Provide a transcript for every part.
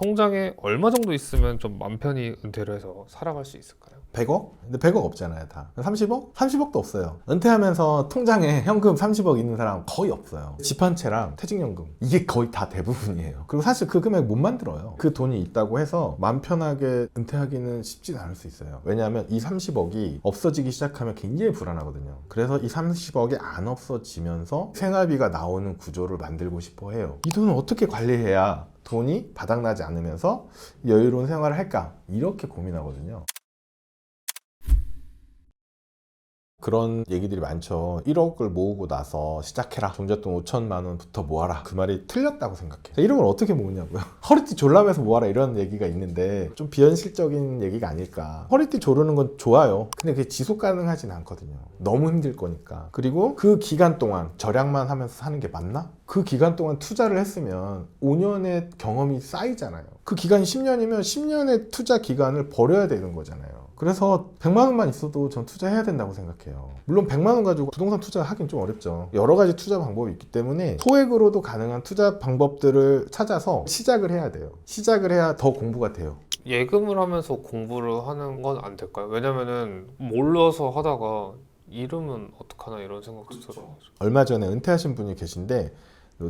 통장에 얼마 정도 있으면 좀 맘 편히 은퇴를 해서 살아갈 수 있을까요? 100억? 근데 100억 없잖아요, 다. 30억? 30억도 없어요. 은퇴하면서 통장에 현금 30억 있는 사람 거의 없어요. 집 한 채랑 퇴직연금. 이게 거의 다 대부분이에요. 그리고 사실 그 금액 못 만들어요. 그 돈이 있다고 해서 맘 편하게 은퇴하기는 쉽진 않을 수 있어요. 왜냐하면 이 30억이 없어지기 시작하면 굉장히 불안하거든요. 그래서 이 30억이 안 없어지면서 생활비가 나오는 구조를 만들고 싶어 해요. 이 돈을 어떻게 관리해야 돈이 바닥나지 않으면서 여유로운 생활을 할까? 이렇게 고민하거든요. 그런 얘기들이 많죠. 1억을 모으고 나서 시작해라. 종잣돈 5천만 원부터 모아라. 그 말이 틀렸다고 생각해. 1억을 어떻게 모으냐고요? 허리띠 졸라매서 모아라 이런 얘기가 있는데 좀 비현실적인 얘기가 아닐까. 허리띠 조르는 건 좋아요. 근데 그게 지속 가능하진 않거든요. 너무 힘들 거니까. 그리고 그 기간 동안 절약만 하면서 사는 게 맞나? 그 기간 동안 투자를 했으면 5년의 경험이 쌓이잖아요. 그 기간이 10년이면 10년의 투자 기간을 버려야 되는 거잖아요. 그래서 100만 원만 있어도 전 투자해야 된다고 생각해요. 물론 100만 원 가지고 부동산 투자하긴 좀 어렵죠. 여러 가지 투자 방법이 있기 때문에 소액으로도 가능한 투자 방법들을 찾아서 시작을 해야 돼요. 시작을 해야 더 공부가 돼요. 예금을 하면서 공부를 하는 건 안 될까요? 왜냐면은 몰라서 하다가 이름은 어떡하나 이런 생각도 들어요. 얼마 전에 은퇴하신 분이 계신데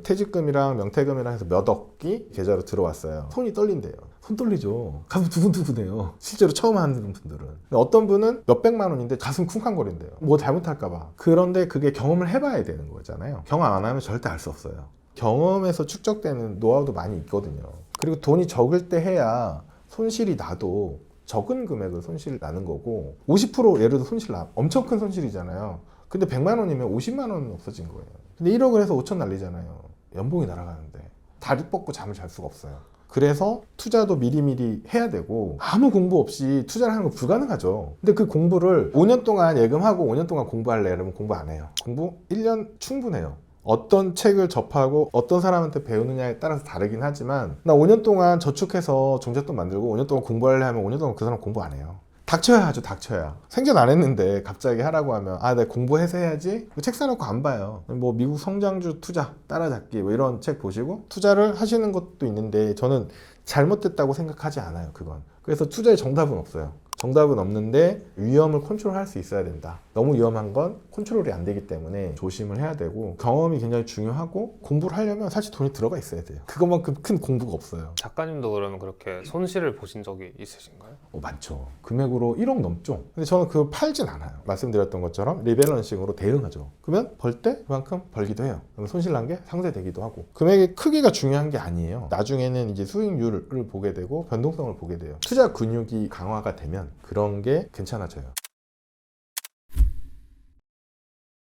퇴직금이랑 명퇴금이랑 해서 몇 억이 계좌로 들어왔어요. 손이 떨린대요. 손 떨리죠. 가슴 두근두근해요. 실제로 처음 하는 분들은. 근데 어떤 분은 몇백만 원인데 가슴 쿵쾅거린대요. 뭐 잘못할까봐. 그런데 그게 경험을 해봐야 되는 거잖아요. 경험 안 하면 절대 알 수 없어요. 경험에서 축적되는 노하우도 많이 있거든요. 그리고 돈이 적을 때 해야 손실이 나도 적은 금액을 손실 나는 거고 50% 예를 들어 손실 나 엄청 큰 손실이잖아요. 근데 100만 원이면 50만 원은 없어진 거예요. 근데 1억을 해서 5천 날리잖아요. 연봉이 날아가는데 다리 뻗고 잠을 잘 수가 없어요. 그래서 투자도 미리미리 해야 되고 아무 공부 없이 투자를 하는 건 불가능하죠. 근데 그 공부를 5년 동안 예금하고 5년 동안 공부할래? 이러면 공부 안 해요. 공부 1년 충분해요. 어떤 책을 접하고 어떤 사람한테 배우느냐에 따라서 다르긴 하지만 나 5년 동안 저축해서 종잣돈 만들고 5년 동안 공부할래 하면 5년 동안 그 사람 공부 안 해요. 닥쳐야 하죠. 닥쳐야. 생전 안 했는데 갑자기 하라고 하면 아 내가 공부해서 해야지. 책 사놓고 안 봐요. 뭐 미국 성장주 투자 따라잡기 뭐 이런 책 보시고 투자를 하시는 것도 있는데 저는 잘못됐다고 생각하지 않아요. 그건. 그래서 투자의 정답은 없어요. 정답은 없는데 위험을 컨트롤할 수 있어야 된다. 너무 위험한 건 컨트롤이 안 되기 때문에 조심을 해야 되고 경험이 굉장히 중요하고 공부를 하려면 사실 돈이 들어가 있어야 돼요. 그것만큼 큰 공부가 없어요. 작가님도 그러면 그렇게 손실을 보신 적이 있으신가요? 많죠. 금액으로 1억 넘죠. 근데 저는 그거 팔진 않아요. 말씀드렸던 것처럼 리밸런싱으로 대응하죠. 그러면 벌 때 그만큼 벌기도 해요. 그럼 손실 난 게 상쇄되기도 하고. 금액의 크기가 중요한 게 아니에요. 나중에는 이제 수익률을 보게 되고 변동성을 보게 돼요. 투자 근육이 강화가 되면 그런 게 괜찮아져요.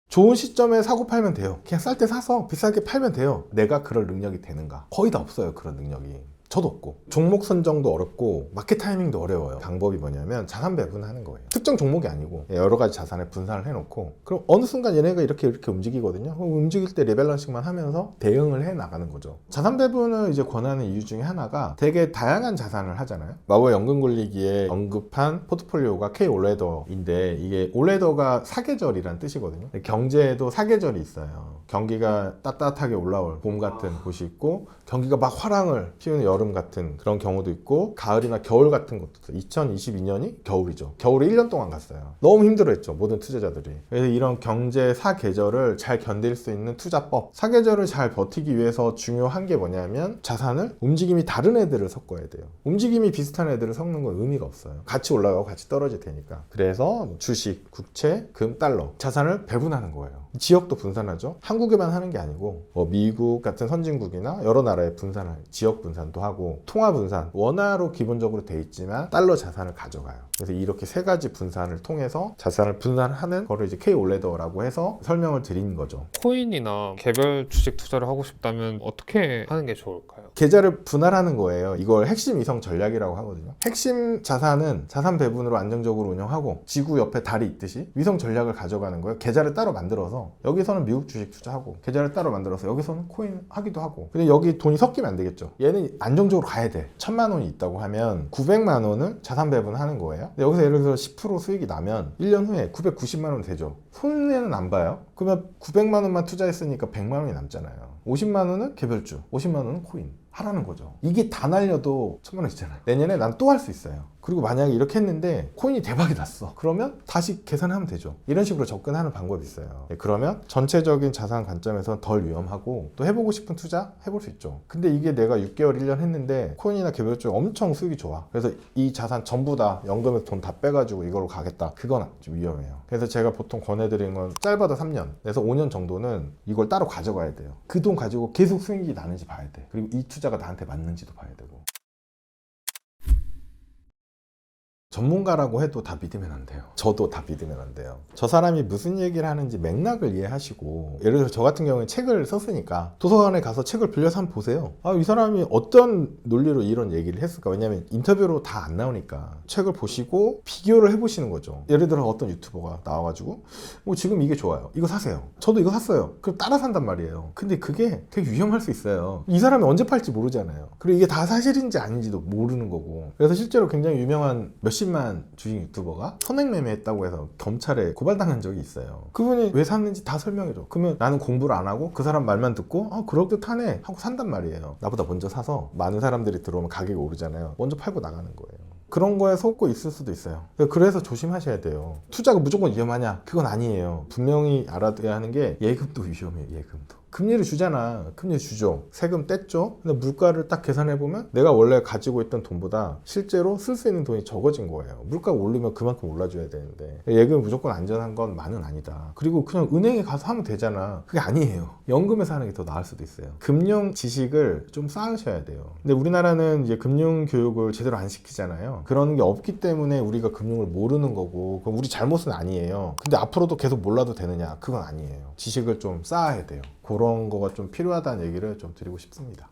좋은 시점에 사고 팔면 돼요. 그냥 쌀 때 사서 비싸게 팔면 돼요. 내가 그럴 능력이 되는가? 거의 다 없어요. 그런 능력이. 저도 없고 종목 선정도 어렵고 마켓 타이밍도 어려워요. 방법이 뭐냐면 자산 배분하는 거예요. 특정 종목이 아니고 여러 가지 자산에 분산을 해놓고 그럼 어느 순간 얘네가 이렇게 움직이거든요. 그럼 움직일 때 리밸런싱만 하면서 대응을 해 나가는 거죠. 자산 배분을 이제 권하는 이유 중에 하나가 되게 다양한 자산을 하잖아요. 마법 연금 굴리기에 언급한 포트폴리오가 K-올레더인데 이게 올레더가 사계절이란 뜻이거든요. 경제에도 사계절이 있어요. 경기가 따뜻하게 올라올 봄 같은 곳이 있고 경기가 막 화랑을 피우는 여름 같은 그런 경우도 있고 가을이나 겨울 같은 것도 있어요. 2022년이 겨울이죠. 겨울에 1년 동안 갔어요. 너무 힘들어했죠. 모든 투자자들이. 그래서 이런 경제 사계절을 잘 견딜 수 있는 투자법. 사계절을 잘 버티기 위해서 중요한 게 뭐냐면 자산을 움직임이 다른 애들을 섞어야 돼요. 움직임이 비슷한 애들을 섞는 건 의미가 없어요. 같이 올라가고 같이 떨어질 테니까. 그래서 주식, 국채, 금, 달러 자산을 배분하는 거예요. 지역도 분산하죠. 한국에만 하는 게 아니고 미국 같은 선진국이나 여러 나라에 분산을 지역 분산도 하고 통화 분산 원화로 기본적으로 돼 있지만 달러 자산을 가져가요. 그래서 이렇게 세 가지 분산을 통해서 자산을 분산하는 거를 이제 K-올레더라고 해서 설명을 드린 거죠. 코인이나 개별 주식 투자를 하고 싶다면 어떻게 하는 게 좋을까요? 계좌를 분할하는 거예요. 이걸 핵심 이성 전략이라고 하거든요. 핵심 자산은 자산 배분으로 안정적으로 운영하고 지구 옆에 달이 있듯이 위성 전략을 가져가는 거예요. 계좌를 따로 만들어서 여기서는 미국 주식 투자하고 계좌를 따로 만들어서 여기서는 코인 하기도 하고. 근데 여기 돈이 섞이면 안 되겠죠. 얘는 안정적으로 가야 돼. 1000만 원이 있다고 하면 900만 원을 자산 배분하는 거예요. 근데 여기서 예를 들어 10% 수익이 나면 1년 후에 990만 원 되죠. 손해는 안 봐요. 그러면 900만 원만 투자했으니까 100만 원이 남잖아요. 50만 원은 개별주, 50만 원은 코인. 하라는 거죠. 이게 다 날려도 1,000만 원이잖아요. 내년에 난 또 할 수 있어요. 그리고 만약에 이렇게 했는데 코인이 대박이 났어. 그러면 다시 계산하면 되죠. 이런 식으로 접근하는 방법이 있어요. 그러면 전체적인 자산 관점에서 덜 위험하고 또 해보고 싶은 투자 해볼 수 있죠. 근데 이게 내가 6개월, 1년 했는데 코인이나 개별 쪽 엄청 수익이 좋아. 그래서 이 자산 전부 다 연금에서 돈 다 빼가지고 이걸로 가겠다. 그건 좀 위험해요. 그래서 제가 보통 권해드리는 건 짧아도 3년에서 5년 정도는 이걸 따로 가져가야 돼요. 그 돈 가지고 계속 수익이 나는지 봐야 돼. 그리고 이 투자가 나한테 맞는지도 봐야 되고. 전문가라고 해도 다 믿으면 안 돼요. 저도 다 믿으면 안 돼요. 저 사람이 무슨 얘기를 하는지 맥락을 이해하시고, 예를 들어 저 같은 경우에 책을 썼으니까 도서관에 가서 책을 빌려서 한번 보세요. 이 사람이 어떤 논리로 이런 얘기를 했을까? 왜냐면 인터뷰로 다 안 나오니까 책을 보시고 비교를 해보시는 거죠. 예를 들어 어떤 유튜버가 나와가지고 지금 이게 좋아요. 이거 사세요. 저도 이거 샀어요. 그럼 따라 산단 말이에요. 근데 그게 되게 위험할 수 있어요. 이 사람이 언제 팔지 모르잖아요. 그리고 이게 다 사실인지 아닌지도 모르는 거고. 그래서 실제로 굉장히 유명한 몇십만 주식 유튜버가 선행매매했다고 해서 검찰에 고발당한 적이 있어요. 그분이 왜 샀는지 다 설명해줘. 그러면 나는 공부를 안 하고 그 사람 말만 듣고 그럴듯하네 하고 산단 말이에요. 나보다 먼저 사서 많은 사람들이 들어오면 가격이 오르잖아요. 먼저 팔고 나가는 거예요. 그런 거에 속고 있을 수도 있어요. 그래서 조심하셔야 돼요. 투자가 무조건 위험하냐? 그건 아니에요. 분명히 알아둬야 하는 게 예금도 위험해요. 예금도. 금리를 주잖아. 금리 주죠. 세금 뗐죠. 근데 물가를 딱 계산해보면 내가 원래 가지고 있던 돈보다 실제로 쓸 수 있는 돈이 적어진 거예요. 물가가 오르면 그만큼 올라줘야 되는데 예금이 무조건 안전한 건 만은 아니다. 그리고 그냥 은행에 가서 하면 되잖아. 그게 아니에요. 연금에서 하는 게 더 나을 수도 있어요. 금융 지식을 좀 쌓으셔야 돼요. 근데 우리나라는 이제 금융 교육을 제대로 안 시키잖아요. 그런 게 없기 때문에 우리가 금융을 모르는 거고, 그럼 우리 잘못은 아니에요. 근데 앞으로도 계속 몰라도 되느냐? 그건 아니에요. 지식을 좀 쌓아야 돼요. 그런 거가 좀 필요하다는 얘기를 좀 드리고 싶습니다.